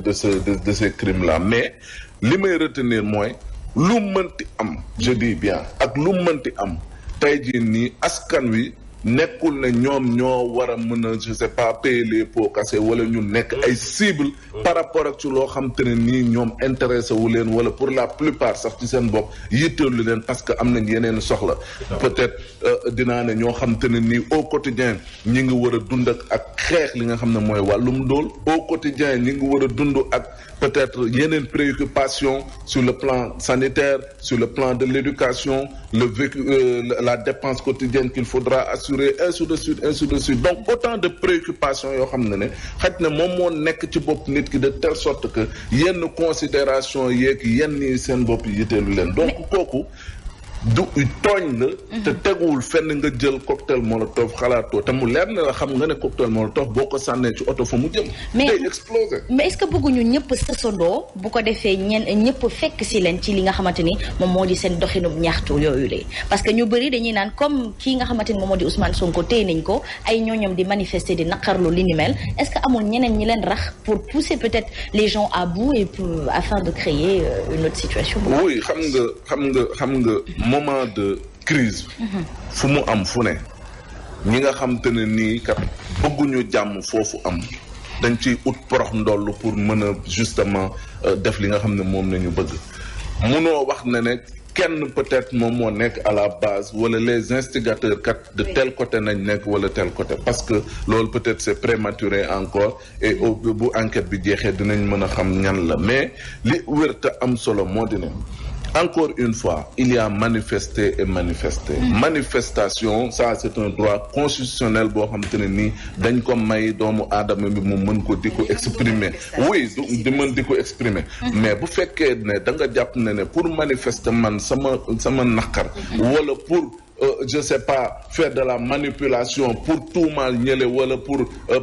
de ces crimes là mais li may retenir mooy lu mënti am je dis bien ak lu mënti am tey jii nii askan wi nekkul ne ñoom ñoo war a mën a je sais pas payer les pots cassés wala ñu nekk ay cible par rapport ak ci loo xam te ne nii ñoom intéressé wu leen wala pour la plupart sax ci seen bopp yitteelu leen parce que am nañ yeneen soxla peut-être dinaa ne ñoo xam te ne nii au quotidien ñi ngi war a dund ak xeex li nga xam ne mooy wàllum ndóol au quotidien ñi ngi war a dund ak peut-être yeneen préoccupation sur le plan sanitaire sur le plan de l'éducation le vécu la dépense quotidienne qu'il faudra assurer ainsi de suite donc autant de préoccupations yoo xam ne xaj na moom moo nekk ci bopp nit ki de telle sorte que yenn considération yeeg yenn yi seen bopp yiteelu leen donc kooku du tooñ la te teguwul fenn nga jël cocktail molotov xalaatoo te mu leer na la xam nga ne cocktail molotov boo ko sànnee ci oto fa mu jëm day exploser mais est-ce que bëgguñu ñëpp sësandoo bu ko defee ñëpp fekk si leen ci li nga xamante ni moom moo di seen doxinub ñaxtu yooyu de parce que ñu bëri dañuy naan comme kii nga xamante ni moom moo di Ousmane Sonko téye nañ ko ay ñooñam di manifester di naqarlu li ni mel est-ce que amul ñeneen ñi leen rax pour pousser peut-être les gens à bout et afin de créer une autre situation. oui xam nga moment de crise fu mu am fu ne ñi nga xam te ne nii kat bëgguñu jàmm foofu am dañ ciy ut porox ndoll pour mën a justement def li nga xam ne moom nañu bëgg munoo wax ne kenn peut-être moom moo nekk à la base wala les instigateurs kat de tel côté nañ nekk wala tel côté parce que loolu peut-être c'est prématuré encore et bu enquête bi jeexee dinañ mën a xam ñan la mais li wér te am solo moo di ne encore une fois il y a manifester et manifester manifestation ça c'est un droit constitutionnel boo xam te ne nii dañ ko may doomu aadama bi mu mën ko di ko exprimer oui di mën di ko exprimer mais bu fekkee ne da nga jàpp ne pour manifester man sama naqar wala pour je sais pas faire de la manipulation pour tuumaal ñële wala pour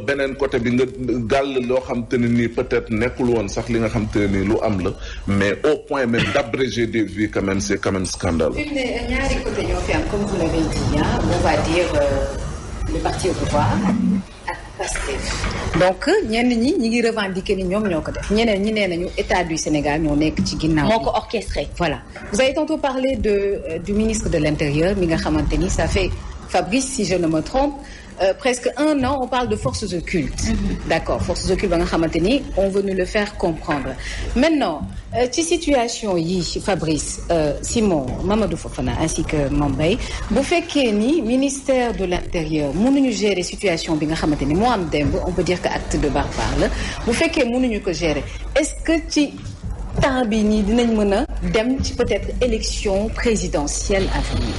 beneen côté bi nga gàll loo xam te ne nii peut-être nekkul woon sax li nga xam te ne nii lu am la mais au point même d'abréger des vies quand même c'est quand même scandaleux. ñaari côté ñoo fi am comme vous l'avez dit on va dire le parti au pouvoir ak Pastef. donc ñenn ñi ngi revendiquer ni ñoom ñoo ko def ñeneen ñi nee nañu état du Sénégal ñoo nekk ci ginnaaw. moo ko orchestré. voilà vous avez tantôt parlé du ministre de l'Intérieur mi nga xamante ni ça fait Fabrice si je ne me trompe presque 1 an on parle de forces occultes. D'accord forces occultes ba nga xamante ni on veut nous le faire comprendre maintenant ci situation yi Fabrice Simon Mamadou Fofana ainsi que Mambay bu fekkee ni ministère de l'Intérieur mënuñu gérer situation bi nga xamante ni moo am démb on peut dire que acte de barbare la bu fekkee mënuñu ko gérer est-ce que ci temps bi nii dinañ mën a dem ci peut-être élection présidentielle à venir.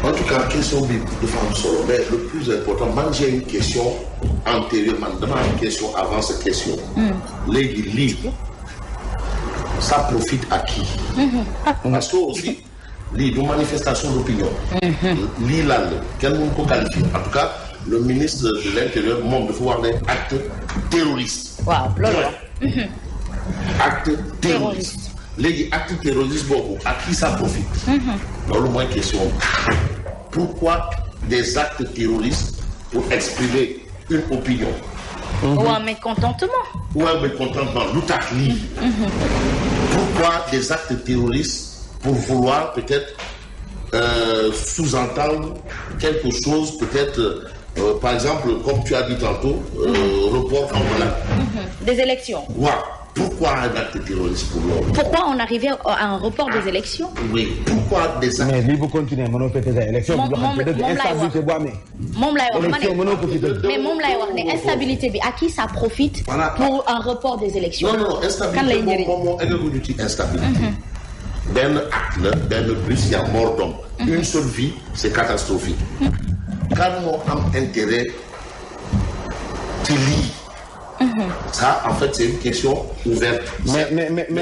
En tout cas question bi dafa am solo mais le plus important man j'ai une question antérieure man dama am une question avant cette question. léegi lii ça profite à qui? parce que aussi lii du manifestation d'opinion. lii lan la kenn mënu ko qualifier en tout cas le ministre de l'Intérieur moom dafa wax ne acte terroriste. waaw loolu la. acte terroriste. léegi acte terroriste boobu à qui ça profite? loolu mooy question bi. Pourquoi des actes terroristes pour exprimer une opinion? Ou un mécontentement. Ou un mécontentement lu tax lii. Pourquoi des actes terroristes pour vouloir peut-être sous-entendre quelque chose peut-être par exemple comme tu as dit tantôt report en voilà. Des élections. Waaw. Pourquoi un acte terroriste pour loolu? Pourquoi on arrivait à un report des élections? Oui, pourquoi des actes? mais lii bu continuer mënoo ko tëjee élection. moom lay wax instabilité bu amee. moom lay wax mais moom lay wax ne instabilité bi à qui ça profite? Voilà. Pour un report des élections. non instabilité moom eggaguñu ci instabilité. benn acte la benn bus y a mort d'homme. une seule vie c'est catastrophique. kan moo am intérêt ci lii. Ça, en fait, c'est une question ouverte. Mais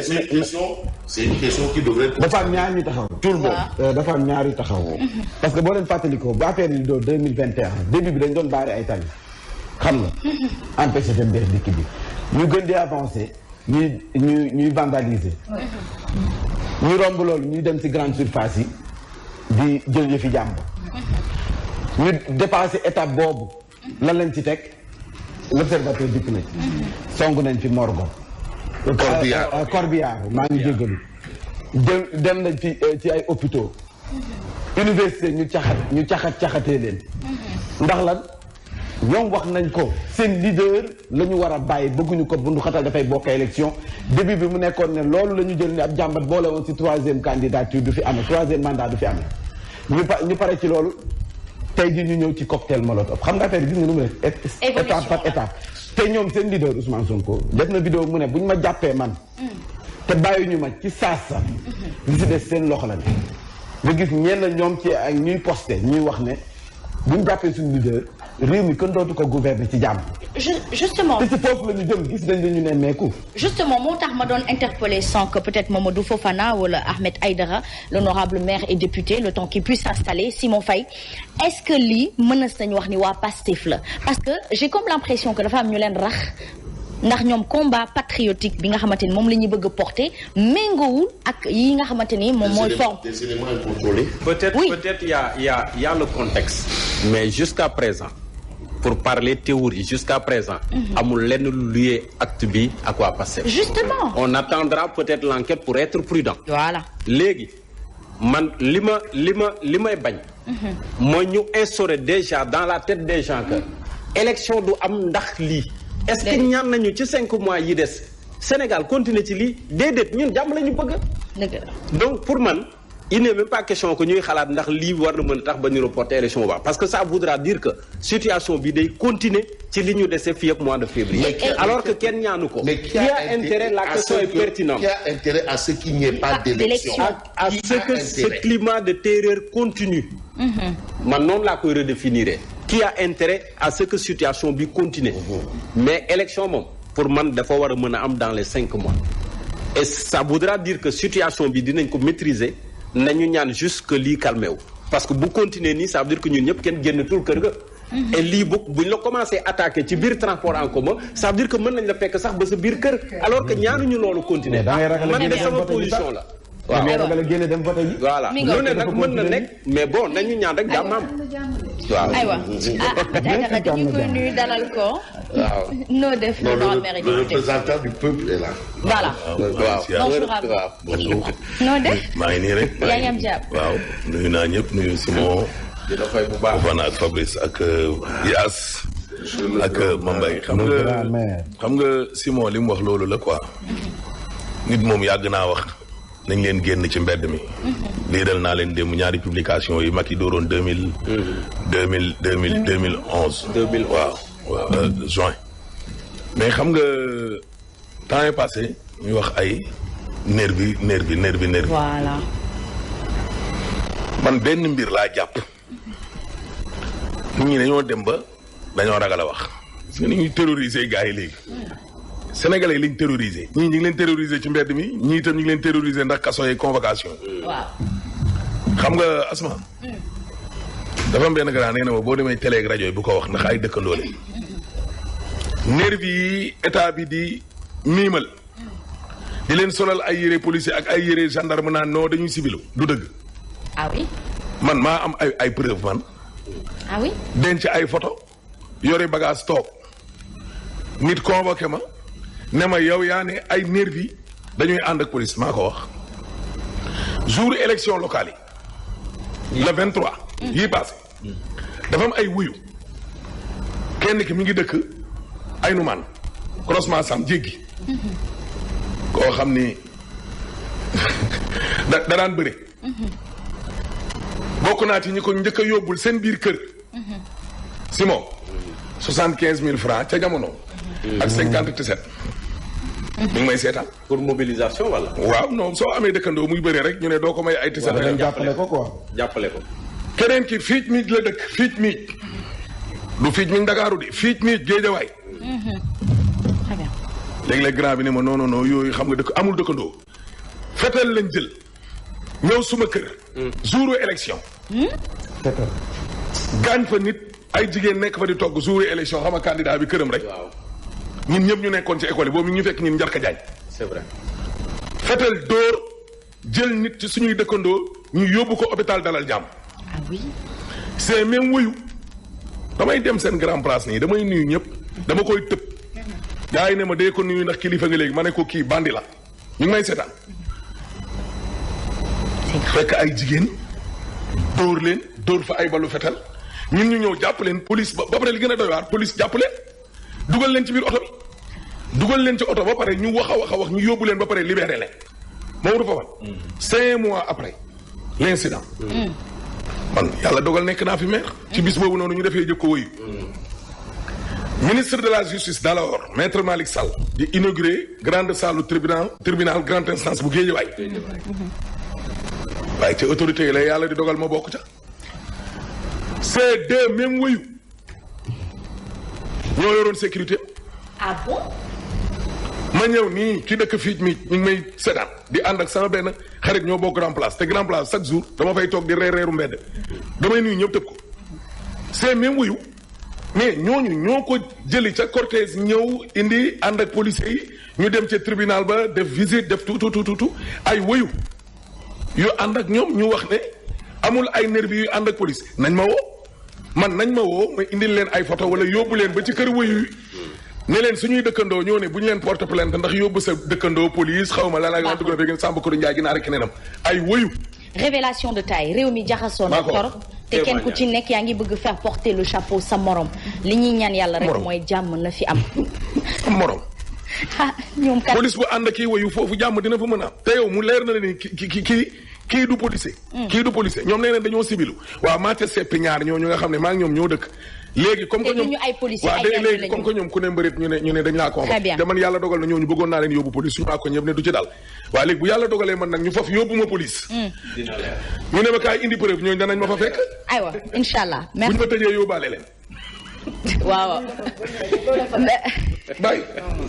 c'est une question qui devrait être... dafa am ñaar ñu taxaw. tout le monde dafa am ñaar yu taxaw. parce que boo leen fàttalikoo ba affaire yi doon 2021 début bi dañ doon baare ay tali. xam nga. empêché dem def dikk bi. ñu gën di avancer ñuy vandaliser. ñu romb loolu ñuy dem ci grande surface yi di jël yëfi jàmbur. ñu dépassé étape boobu lan lañ ci teg. L'observateur dikk na ci. song nañ fi morgo Corbillard maa ngi jéggalu dem nañ ci ay hôpitaux université ñu caxatee leen ndax lan ñoom wax nañ ko seen leader la ñu war a bàyyi bëgguñu ko bundu xatal dafay bokk élection début bi mu nekkoon ne loolu la ñu jël ne ab jàmbat boole woon ci troisième candidature du fi amee troisième mandat du fi amee ñu pare ci loolu tey ji ñu ñëw ci cocktail molotov xam nga affaire gis nga nu mu ne étape par étape te ñoom seen leader Ousmane Sonko def na vidéo mu ne bu ñu ma jàppee man te bàyyi ñu ma ci saasa li si des seen loxo la ne nga gis ñenn ñoom ci ak ñuy posté ñuy wax ne bu ñu jàppee suñu leader réew mi kenn dootu ko gouverner ci jàmm. justement te ci foofu la ñu jëm gis nañ ñu ne meeku. justement moo tax ma doon interpeller sans que peut-être Mamadou Fofana wala Ahmed Aïdara l'honorable maire et député le temps qu'il puisse s'installer Simon Faye est-ce que lii mën nañu wax ni waa Pastef la parce que j'ai comme l'impression que dafa am ñu leen rax ndax ñoom combat patriotique bi nga xamante ni moom la ñuy bëgg a porter méngoowul ak yi nga xamante ni moom mooy forme. des éléments incontrôlés. Peut-être il y a le contexte. Mais jusqu'à présent pour parler théorie jusqu'à présent amul lenn lu lié acte bi ak waa Pastef. Justement. On attendra peut-être l'enquête pour être prudent. Voilà. Léegi man li may bañ. mooy ñu instaurer déjà dans la tête des gens que élection du am ndax lii. Est-ce que ñaan nañu ci 5 mois yi des Sénégal continuer ci lii déedéet ñun jàmm la ñu bëgg. Donc pour man il n'est même pas question que ñuy xalaat ndax lii war na mën a tax ba ñu reporter élection ba parce que ça voudra dire que situation bi day continuer ci li ñu dese fii ak mois de février. Alors que kenn ñaanu ko. Mais qui a intérêt, la question est pertinente. Qui a intérêt à ce qu'il n'y ait pas d'élection? À ce que ce climat de terreur continue. Man noonu laa koy redéfinir. Qui a intérêt à ce que situation bi continue. Mais élection moom pour man dafa war a mën a am dans les 5 mois. Et ça voudra dire que situation bi dinañ ko maîtriser nañu ñaan juste que lii calmé wu. Parce que bu continuer nii ça veut dire que ñun ñëpp kenn génnatul kër ga. Et lii buñ la commencé attaquer ci biir transport en commun ça veut dire que mën nañ la fekk sax ba sa biir kër. Alors que ñaanuñu loolu continuer. man de sama position la. waaw mais ragal a génne dem vote ji. voilà lu ne nag mën na nekk mais bon nañu ñaan rek jàmm am. waaw aywa Aïdara dañu koy nuyu dalal ko. waaw noo def le représentant du peuple est là. voilà. Bonjour. noo def. maa ngi nii rek. yaa ngi am jàpp. waaw nuyu naa ñëpp nuyu Simon. di la fay bu baax Fofana ak Fabrice ak Yaas. ak Mambay xam nga Simon li mu wax loolu la quoi. nit moom yàgg naa wax. nañ leen génn ci mbedd mi. lii dal naa leen démb ñaari publication yi Macky dooroon 2011. waaw juin. mais xam nga temps est passé ñuy wax ay nervi. voilà. man benn mbir laa jàpp. nit ñi dañoo dem ba dañoo ragal a wax. parce que ni ñuy terroriser gars yi léegi. Sénégalais yi lañ terrorisé ñii ñu ngi leen terrorisé ci mbedd mi ñii itam ñu ngi leen terrorisé ndax kaso yi convocation. waaw. xam nga Asma. dafa am benn grand nee na ma boo demee télé ak rajo yi bu ko wax ndax ay dëkkandoo lañ. nervi yi état bi di miimal. di leen solal ay yére policier ak ay yére gendarme naan non dañuy civilu du dëgg. ah oui. man maa am ay preuve man. ah oui. denc ay photo yore bagage toog nit convoqué ma. ne ma yow yaa ne ay nervi dañuy ànd ak police maa ko wax jour élection locale yi le 23 yii passé dafa am ay wuyu kenn ki mi ngi dëkk ay numaan croisement sam jéggi koo xam ni da daan bëre bokk naa ci ñi ko njëkk a yóbbul seen biir kër Simon 75 000 francs ca jamono ak 57 mi ngi may seetaan. pour mobilisation wala. waaw non soo amee dëkkandoo muy bëree rek ñu ne doo ko may ay tiset rek. jàppale ko quoi. jàppale ko. keneen ki fiic miij la dëkk fiic miij du fiic miij Ndakaaru di fiic miij Géejawaay. très bien. léeg-léeg grand bi ne ma non yooyu xam nga dëkk amul dëkkandoo. fetal lañ jël ñëw suma kër. jouru élection. fetal. gaañ fa nit ay jigéen nekk fa di togg jouru élection xam nga candidat bi këram rek. waaw. ñun ñëpp ñu nekkoon ci école yi boobu ñu fekk ñun njarka jaay. c'est vrai. fetal dóor jël nit ci suñuy dëkkandoo ñu yóbbu ko hôpital Dalal Jàmm. ah oui. c'est même wuyu damay dem seen grand place nii damay nuyu ñëpp dama koy tëb gars yi ne ma dee ko nuyu ndax kilifa nga léegi ma ne ko kii bandi la ñu ngi may seetaan. fekk ay jigéen dóor fa ay balu fetal ñun ñu ñëw jàpp leen police ba pare li gën a doy waar police jàpp leen dugal leen ci biir oto bi dugal leen ci oto ba pare ñu wax a wax ñu yóbbu leen ba pare libéré leen Mamadou Fofana 5 mois après l'incident man yàlla dogal nekk naa fi maire ci bis boobu noonu ñu defee jëkko wëyu ministre de la justice d'alors maître Malick Sall di inauguré grande salle tribunal grande instance bu Guédiawaye waaye ca autorité yi la yàlla di dogal ma bokk ca ces deux même wëyu ñoo yoroon sécurité. Ah bon? ma ñëw nii ki dëkk fii mi ñu ngi may seetaan di ànd ak sama benn xarit ñoo bokk grand place te grand place chaque jour dama fay toog di reeru mbedd damay nuyu ñëpp tëb ko c'est même wuyu mais ñooñu ñoo ko jëli ca cortège ñëw indi ànd ak policiers yi ñu dem ca tribunal ba def visite def tout ay wuyu yu ànd ak ñoom ñu wax ne amul ay nervi yu ànd ak police nañ ma woo ma indil leen ay photo wala yóbbu leen ba ci kër wuyu yi ne leen suñuy dëkkandoo ñoo ne bu ñu leen porte plainte ndax yóbbu sa dëkkandoo police xaw ma lan ak lan dugg na fekk Samba Kourou Ndiaye ginaar ak keneenam ay wuyu. révélation de taille réew mi jaxasoo na torop te kenn ku ci nekk yaa ngi bëgg faire porter le chapeau sa morom li ñuy ñaan yàlla rek mooy jàmm na fi am. morom. ñoom kat police bu ànd kii wuyu foofu jàmm dina fa mën a am. te yow mu leer na la ni kii du policier. kii du policier ñoom nee nañ dañoo civilu waaw maa te seppi ñaar ñooñu nga xam ne maa ngi ñoom ñoo dëkk. léegi comme que ñoom ay policiers waaw léegi comme que ñoom ku ne mbërit ñu ne dañ laa ko te man yàlla dogal na ñooñu bëggoon naa leen yóbbu police suñu ko ñëpp ne du ci dal waaw léegi bu yàlla dogalee man nag ñu faf yóbbu ma police ñu ne ma kaay indi preuve ñooñu danañ ma fa fekk aywa incha allah buñ ma tëjee yóbbaale leen waaw bàyyi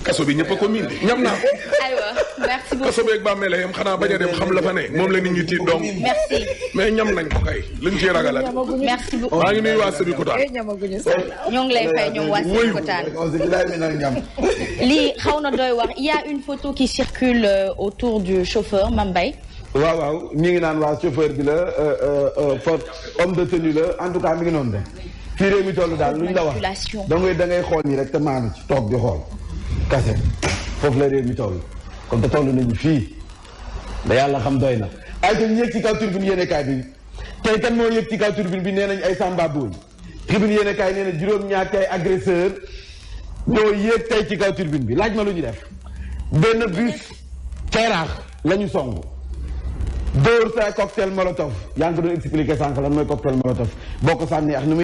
kaso bi ñëpp a ko miin ñam naa ko aywa merci beaucoup kaso beeg bàmmeele yam xanaa bañ a dem xam la fa ne moom la nit ñi tiit donc merci mais ñam nañ ko kay luñ ciy ragalal merci beaucoup maa ngi nuyu waa Sébikotane ñoo ngi lay fay ñoom waa Sébikotane lii xaw na doy wax il y a une photo qui circule autour du chauffeur Mambay. waaw mi ngi naan waa chauffeur bi la homme de tenue la en tout cas mi ngi noonu de fii réew mi toll daal luñ la wax da ngay xool nii rek te maanu ci toog di xool kase foofu la réew mi toll comme te toll nañu fii da yàlla xam doy na ay te ñu yëg ci kaw turbine yéenekaay bi tey kan moo yëg ci kaw turbine bi nee nañ ay samba booy tribune yéenekaay nee na juróom-ñaar tey agresseur ñoo yéeg tey ci kaw turbine bi laaj ma lu ñu def benn bus Ceeraax la ñu song dóor sa cocktail molotov yaa ngi ko doon expliqué sànq lan mooy cocktail molotov boo ko sànni ak